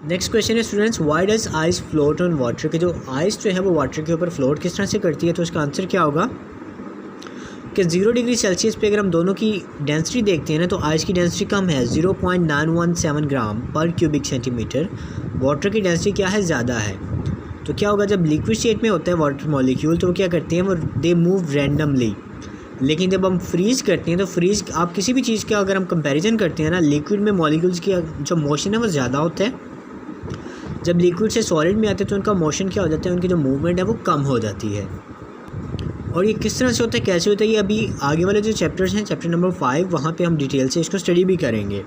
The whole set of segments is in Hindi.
नेक्स्ट क्वेश्चन है students, why does ice float on water, कि जो आइस जो है वो वाटर के ऊपर फ्लोट किस तरह से करती है। तो इसका आंसर क्या होगा कि 0 डिग्री सेल्सियस पे अगर हम दोनों की डेंसिटी देखते हैं ना, तो आइस की डेंसिटी कम है 0.917 ग्राम पर क्यूबिक सेंटीमीटर। वाटर की डेंसिटी क्या है, ज़्यादा है। तो क्या होगा, जब लिक्विड स्टेट में होता है वाटर मॉलिक्यूल तो वो क्या करते हैं, वो दे मूव रैंडमली। लेकिन जब हम फ्रीज़ करते हैं तो फ्रीज़ आप किसी भी चीज़ का अगर हम कंपैरिजन करते हैं ना, लिक्विड में मॉलिक्यूल्स की जो मोशन है वो ज़्यादा होता है। जब लिक्विड से सॉलिड में आते हैं तो उनका मोशन क्या हो जाता है, उनकी जो मूवमेंट है वो कम हो जाती है। और ये किस तरह से होता है, कैसे होता है, ये अभी आगे वाले जो चैप्टर्स हैं, चैप्टर नंबर 5, वहाँ पे हम डिटेल से इसको स्टडी भी करेंगे।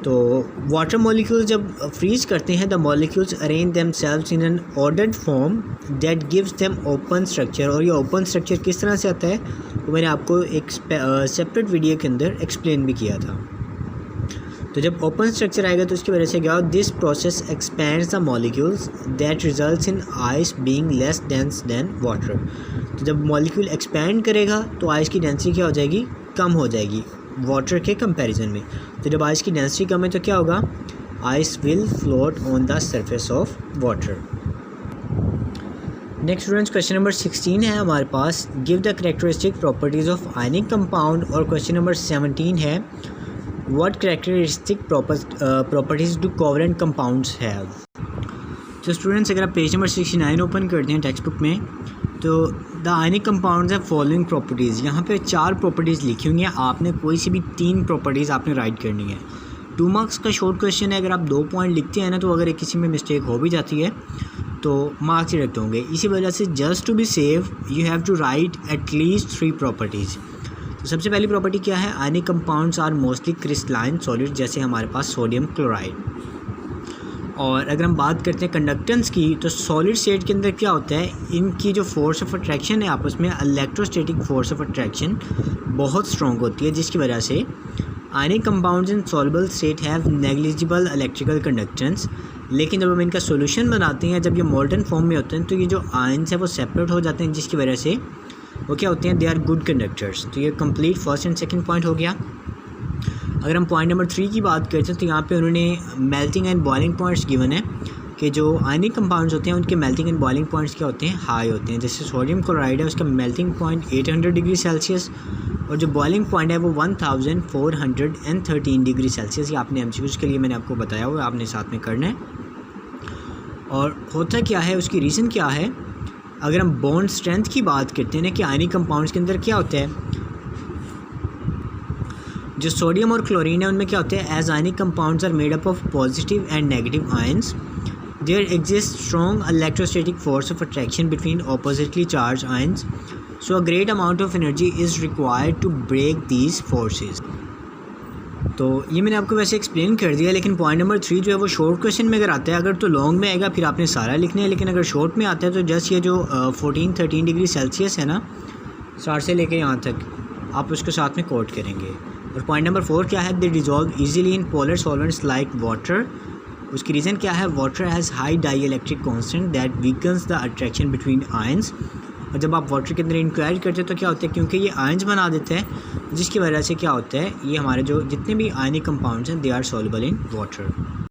तो वाटर मॉलिक्यूल्स जब फ्रीज़ करते हैं, the molecules arrange themselves in an ordered form that gives them open structure. और ये ओपन स्ट्रक्चर किस तरह से आता है वो मैंने आपको एक सेपरेट वीडियो के अंदर एक्सप्लेन भी किया था। तो जब ओपन स्ट्रक्चर आएगा तो इसकी वजह से क्या हो, this process expends the molecules that results in ice being less dense then water. तो जब मॉलिक्यूल एक्सपैंड करेगा तो आइस की डेंसिटी क्या हो जाएगी, कम हो जाएगी वाटर के कंपैरिजन में। तो जब आइस की डेंसिटी कम है तो क्या होगा, ice will float on the surface of water. Next students, question number 16 है हमारे पास, give the characteristic properties of ionic compound. और क्वेश्चन नंबर 17 है, what characteristic properties do covalent compounds have. तो स्टूडेंट्स अगर आप पेज नंबर 69 ओपन करते हैं टेक्स्ट बुक में, तो द आयनिक कंपाउंड्स है फॉलोइंग प्रॉपर्टीज़। यहाँ पे 4 प्रॉपर्टीज़ लिखी हुई हैं, आपने कोई सी भी 3 प्रॉपर्टीज़ आपने राइट करनी है। 2 मार्क्स का शॉर्ट क्वेश्चन है, अगर आप 2 पॉइंट लिखते हैं ना, तो अगर किसी में मिस्टेक हो भी जाती है तो मार्क्स डिडक्ट होंगे। इसी वजह से just to be safe you have to write at least 3 properties. तो सबसे पहली प्रॉपर्टी क्या है, ionic compounds are mostly crystalline solid, जैसे हमारे पास सोडियम क्लोराइड। और अगर हम बात करते हैं कंडक्टेंस की, तो सॉलिड स्टेट के अंदर क्या होता है, इनकी जो फोर्स ऑफ अट्रैक्शन है आपस में, इलेक्ट्रोस्टैटिक फोर्स ऑफ अट्रैक्शन बहुत स्ट्रॉन्ग होती है, जिसकी वजह से ionic compounds in soluble state have negligible electrical conductance. लेकिन जब हम इनका सोल्यूशन बनाते हैं, जब ये मोल्टन फॉर्म में होते हैं, तो ये जो आयन्स है वो सेपरेट हो जाते हैं, जिसकी वजह से वो क्या होते हैं, दे आर गुड कंडक्टर्स। तो ये complete first and second point हो गया। अगर हम पॉइंट नंबर 3 की बात करते हैं, तो यहाँ पे उन्होंने melting and boiling points given है कि जो आयनिक कंपाउंड्स होते हैं उनके मेल्टिंग एंड बॉइलिंग पॉइंट्स क्या होते हैं, हाई होते हैं। जैसे सोडियम क्लोराइड है, उसका मेल्टिंग पॉइंट 800 डिग्री सेल्सियस और जो बॉइलिंग पॉइंट है वो 1413 डिग्री सेल्सियस। ये आपने एमसीक्यूज़ के लिए मैंने आपको बताया हुआ, आपने साथ में करना है। और होता क्या है, उसकी रीज़न क्या है, अगर हम बॉन्ड स्ट्रेंथ की बात करते हैं ना, कि आयनिक कंपाउंड्स के अंदर क्या होता है, जो सोडियम और क्लोरीन है उनमें क्या होता है, as ionic compounds are made up of positive and negative ions, there exist strong electrostatic force of attraction between oppositely charge ions, so a great amount of energy is required to break these forces. तो ये मैंने आपको वैसे एक्सप्लेन कर दिया, लेकिन पॉइंट नंबर 3 जो है वो शॉर्ट क्वेश्चन में अगर आता है, अगर तो लॉन्ग में आएगा फिर आपने सारा लिखना है, लेकिन अगर शॉर्ट में आता है तो जस्ट ये जो 14-13 डिग्री सेल्सियस है ना, स्टार्ट से लेके यहाँ तक आप उसको साथ में कोट करेंगे। और पॉइंट नंबर 4 क्या है, they dissolve easily in polar solvents like water. उसकी रीज़न क्या है, water has high dielectric constant that weakens the attraction between ions. और जब आप वाटर के अंदर इंक्वायर करते हैं तो क्या होता है, क्योंकि ये आयंस बना देते हैं, जिसकी वजह से क्या होता है, ये हमारे जो जितने भी आयनिक कंपाउंड्स हैं they are soluble in water.